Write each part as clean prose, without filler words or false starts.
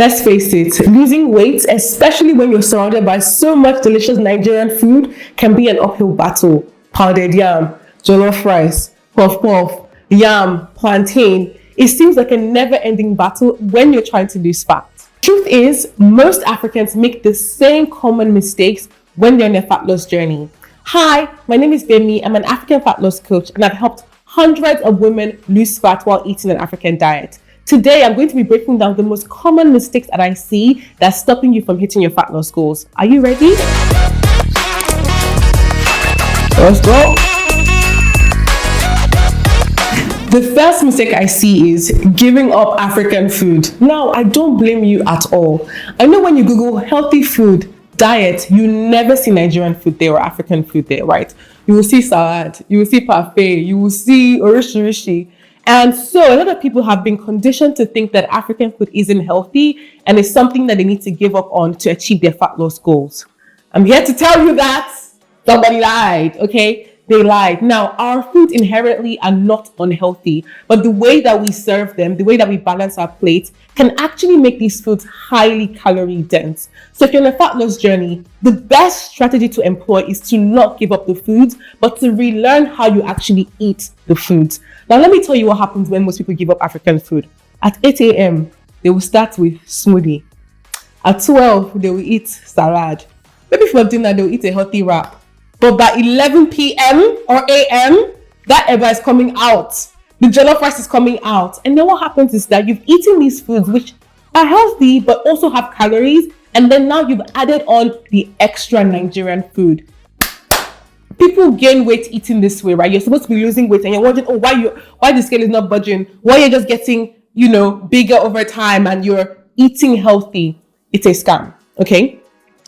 Let's face it, losing weight, especially when you're surrounded by so much delicious Nigerian food, can be an uphill battle. Pounded yam, jollof rice, puff puff, yam, plantain. It seems like a never-ending battle when you're trying to lose fat. Truth is, most Africans make the same common mistakes when they're on their fat loss journey. Hi, my name is Bemi. I'm an African fat loss coach, and I've helped hundreds of women lose fat while eating an African diet. Today, I'm going to be breaking down the most common mistakes that I see that's stopping you from hitting your fat loss goals. Are you ready? Let's go. The first mistake I see is giving up African food. Now, I don't blame you at all. I know when you Google healthy food, diet, you never see Nigerian food there or African food there, right? You will see salad, you will see parfait, you will see orishirishi. And so a lot of people have been conditioned to think that African food isn't healthy and it's something that they need to give up on to achieve their fat loss goals. I'm here to tell you that somebody lied, okay? They lied. Now, our foods inherently are not unhealthy, but the way that we serve them, the way that we balance our plate can actually make these foods highly calorie dense. So if you're on a fat loss journey, the best strategy to employ is to not give up the foods, but to relearn how you actually eat the foods. Now, let me tell you what happens when most people give up African food. At 8 a.m., they will start with smoothie. At 12, they will eat salad. Maybe for dinner, they will eat a healthy wrap. But by 11 p.m. or a.m., that eba is coming out. The jollof rice is coming out. And then what happens is that you've eaten these foods which are healthy but also have calories. And then now you've added on the extra Nigerian food. People gain weight eating this way, right? You're supposed to be losing weight and you're wondering, why the scale is not budging? Why you're just getting, bigger over time and you're eating healthy? It's a scam, okay?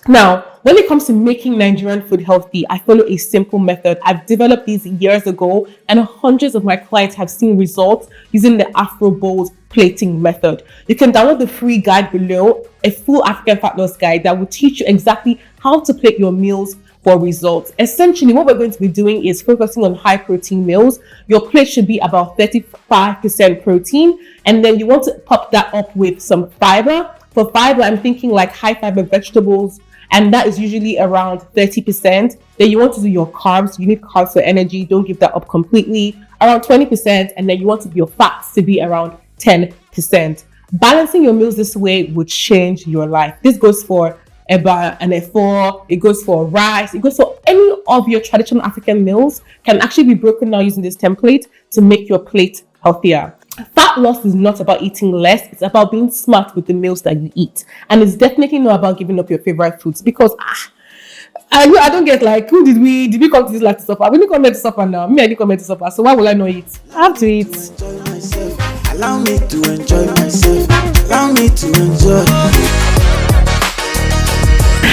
Now, when it comes to making Nigerian food healthy, I follow a simple method. I've developed these years ago and hundreds of my clients have seen results using the AfroBowls plating method. You can download the free guide below, a full African fat loss guide that will teach you exactly how to plate your meals for results. Essentially, what we're going to be doing is focusing on high protein meals. Your plate should be about 35% protein, and then you want to pop that up with some fiber. For fiber, I'm thinking like high fiber vegetables, and that is usually around 30%. Then you want to do your carbs. You need carbs for energy. Don't give that up completely. Around 20%. And then you want your fats to be around 10%. Balancing your meals this way would change your life. This goes for eba and efo. It goes for rice. It goes for any of your traditional African meals can actually be broken down using this template to make your plate healthier. Fat loss is not about eating less. It's about being smart with the meals that you eat. And it's definitely not about giving up your favorite foods because I don't get like, did we come to this life to suffer? We didn't come here to suffer now. Me, I didn't come here to suffer. So why will I not eat? I have to eat. Allow me to enjoy myself. Allow me to enjoy.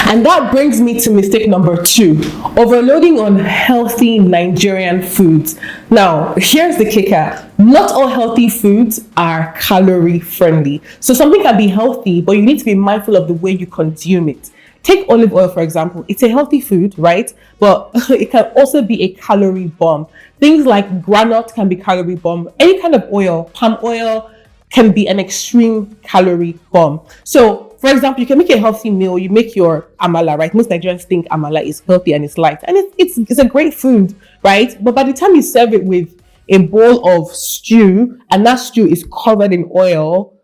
And that brings me to mistake number 2, overloading on healthy Nigerian foods. Now, here's the kicker. Not all healthy foods are calorie friendly. So something can be healthy, but you need to be mindful of the way you consume it. Take olive oil, for example. It's a healthy food, right? But it can also be a calorie bomb. Things like granite can be calorie bomb. Any kind of oil, palm oil, can be an extreme calorie bomb. So, for example, you can make a healthy meal. You make your amala, right? Most Nigerians think amala is healthy and it's light. And it's a great food, right? But by the time you serve it with a bowl of stew, and that stew is covered in oil,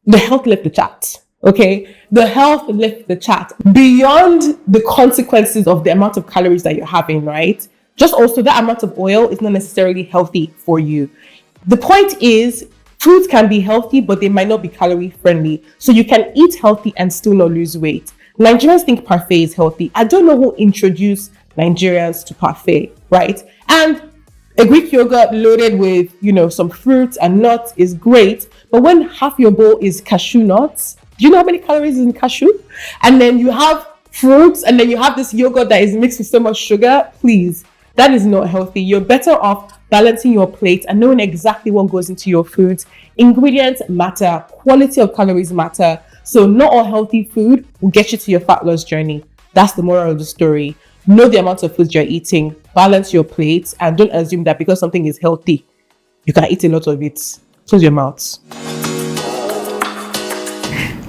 the health left the chat, okay? The health left the chat. Beyond the consequences of the amount of calories that you're having, right? Just also that amount of oil is not necessarily healthy for you. The point is, foods can be healthy, but they might not be calorie friendly. So you can eat healthy and still not lose weight. Nigerians think parfait is healthy. I don't know who introduced Nigerians to parfait, right? And a Greek yogurt loaded with, some fruits and nuts is great. But when half your bowl is cashew nuts, do you know how many calories is in cashew? And then you have fruits and then you have this yogurt that is mixed with so much sugar. Please, that is not healthy. You're better off balancing your plate and knowing exactly what goes into your foods. Ingredients matter, quality of calories matter. So not all healthy food will get you to your fat loss journey. That's the moral of the story. Know the amount of foods you're eating, balance your plates, and don't assume that because something is healthy, you can eat a lot of it. Close your mouth.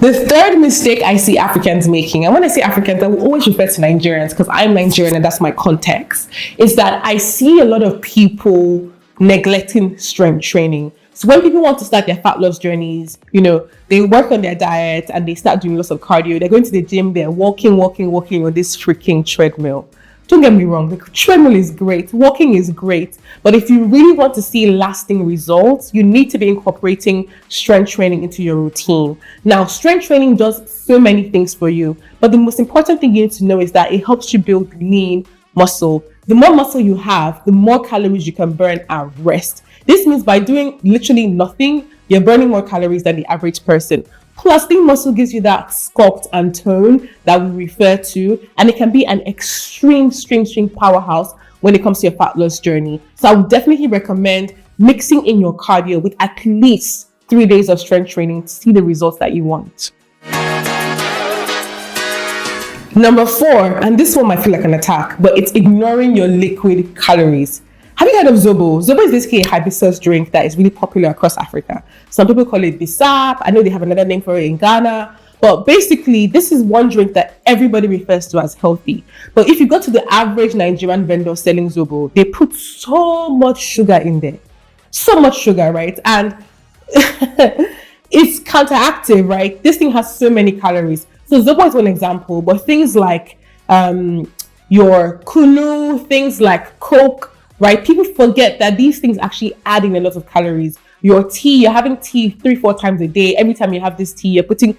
The third mistake I see Africans making, and when I say Africans, I will always refer to Nigerians because I'm Nigerian and that's my context, is that I see a lot of people neglecting strength training. So when people want to start their fat loss journeys, they work on their diet and they start doing lots of cardio. They're going to the gym, they're walking on this freaking treadmill. Don't get me wrong, the treadmill is great, walking is great, but if you really want to see lasting results, you need to be incorporating strength training into your routine. Now, strength training does so many things for you, but the most important thing you need to know is that it helps you build lean muscle. The more muscle you have, the more calories you can burn at rest. This means by doing literally nothing, you're burning more calories than the average person. Plus, lean muscle gives you that sculpt and tone that we refer to, and it can be an extreme powerhouse when it comes to your fat loss journey. So I would definitely recommend mixing in your cardio with at least 3 days of strength training to see the results that you want. Number 4, and this one might feel like an attack, but it's ignoring your liquid calories. Have you heard of Zobo? Zobo is basically a hibiscus drink that is really popular across Africa. Some people call it Bisap. I know they have another name for it in Ghana. But basically, this is one drink that everybody refers to as healthy. But if you go to the average Nigerian vendor selling Zobo, they put so much sugar in there. So much sugar, right? And it's counteractive, right? This thing has so many calories. So Zobo is one example. But things like your kunu, things like Coke, right? People forget that these things actually add in a lot of calories. Your tea, you're having tea 3-4 times a day. Every time you have this tea, you're putting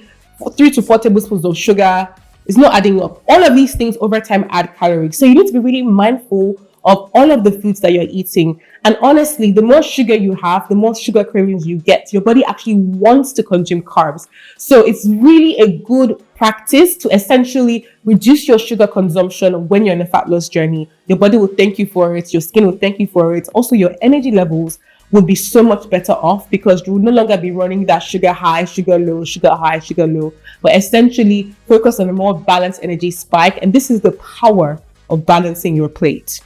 3 to 4 tablespoons of sugar. It's not adding up. All of these things over time add calories. So you need to be really mindful of all of the foods that you're eating. And honestly, the more sugar you have, the more sugar cravings you get. Your body actually wants to consume carbs. So it's really a good practice to essentially reduce your sugar consumption when you're in a fat loss journey. Your body will thank you for it. Your skin will thank you for it. Also, your energy levels will be so much better off because you will no longer be running that sugar high, sugar low, sugar high, sugar low, but essentially focus on a more balanced energy spike. And this is the power of balancing your plate.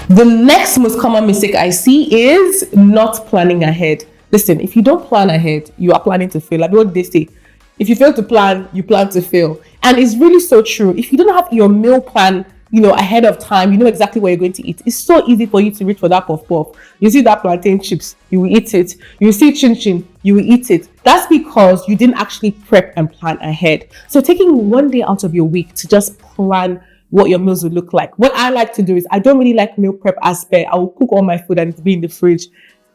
The next most common mistake I see is not planning ahead. Listen, if you don't plan ahead, you are planning to fail. Like what they say, if you fail to plan, you plan to fail. And it's really so true. If you don't have your meal plan, ahead of time, you know exactly what you're going to eat. It's so easy for you to reach for that puff puff. You see that plantain chips, you will eat it. You see chin chin, you will eat it. That's because you didn't actually prep and plan ahead. So taking one day out of your week to just plan what your meals will look like. What I like to do is I don't really like meal prep aspect. I will cook all my food and it'll be in the fridge.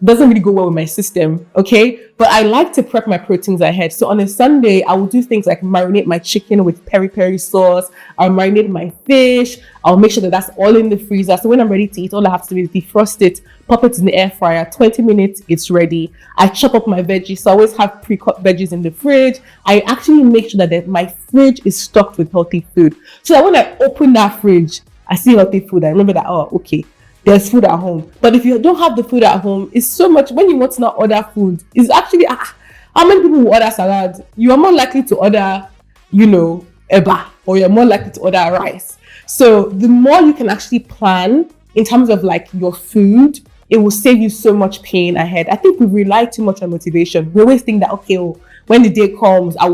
Doesn't really go well with my system, okay? But I like to prep my proteins ahead. So on a Sunday, I will do things like marinate my chicken with peri-peri sauce. I'll marinate my fish. I'll make sure that that's all in the freezer. So when I'm ready to eat, all I have to do is defrost it, pop it in the air fryer, 20 minutes, it's ready. I chop up my veggies. So I always have pre-cut veggies in the fridge. I actually make sure that my fridge is stocked with healthy food. So that when I open that fridge, I see healthy food. I remember that, oh, okay, there's food at home. But if you don't have the food at home, it's so much. When you want to not order food, it's actually how many people will order salad? You are more likely to order, eba, or you're more likely to order rice. So the more you can actually plan in terms of like your food, it will save you so much pain ahead. I think we rely too much on motivation. We always think that when the day comes, I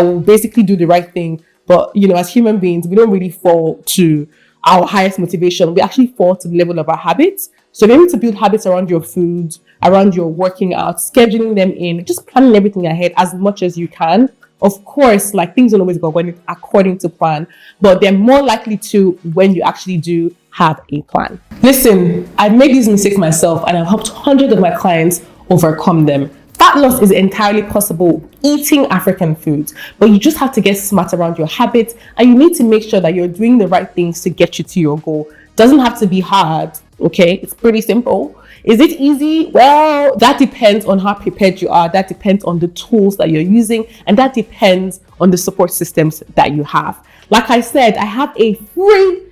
will basically do the right thing. But as human beings, we don't really fall to our highest motivation. We actually fall to the level of our habits. So maybe to build habits around your food, around your working out, scheduling them in, just planning everything ahead as much as you can. Of course, like things don't always go according to plan, but they're more likely to when you actually do have a plan. Listen, I've made these mistakes myself and I've helped hundreds of my clients overcome them. Fat loss is entirely possible eating African foods, but you just have to get smart around your habits and you need to make sure that you're doing the right things to get you to your goal. Doesn't have to be hard, okay? It's pretty simple. Is it easy? Well, that depends on how prepared you are. That depends on the tools that you're using, and that depends on the support systems that you have. Like I said, I have a free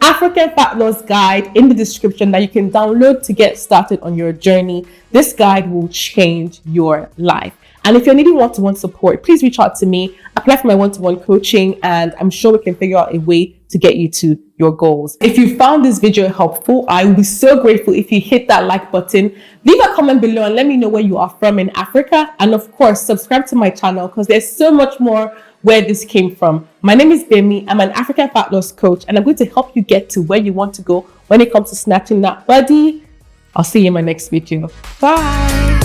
African fat loss guide in the description that you can download to get started on your journey. This guide will change your life. And if you're needing one-to-one support, please reach out to me, apply for my one-to-one coaching, and I'm sure we can figure out a way to get you to your goals. If you found this video helpful, I will be so grateful if you hit that like button. Leave a comment below and let me know where you are from in Africa. And of course, subscribe to my channel because there's so much more where this came from. My name is Bemi. I'm an African fat loss coach, and I'm going to help you get to where you want to go when it comes to snatching that body. I'll see you in my next video. Bye.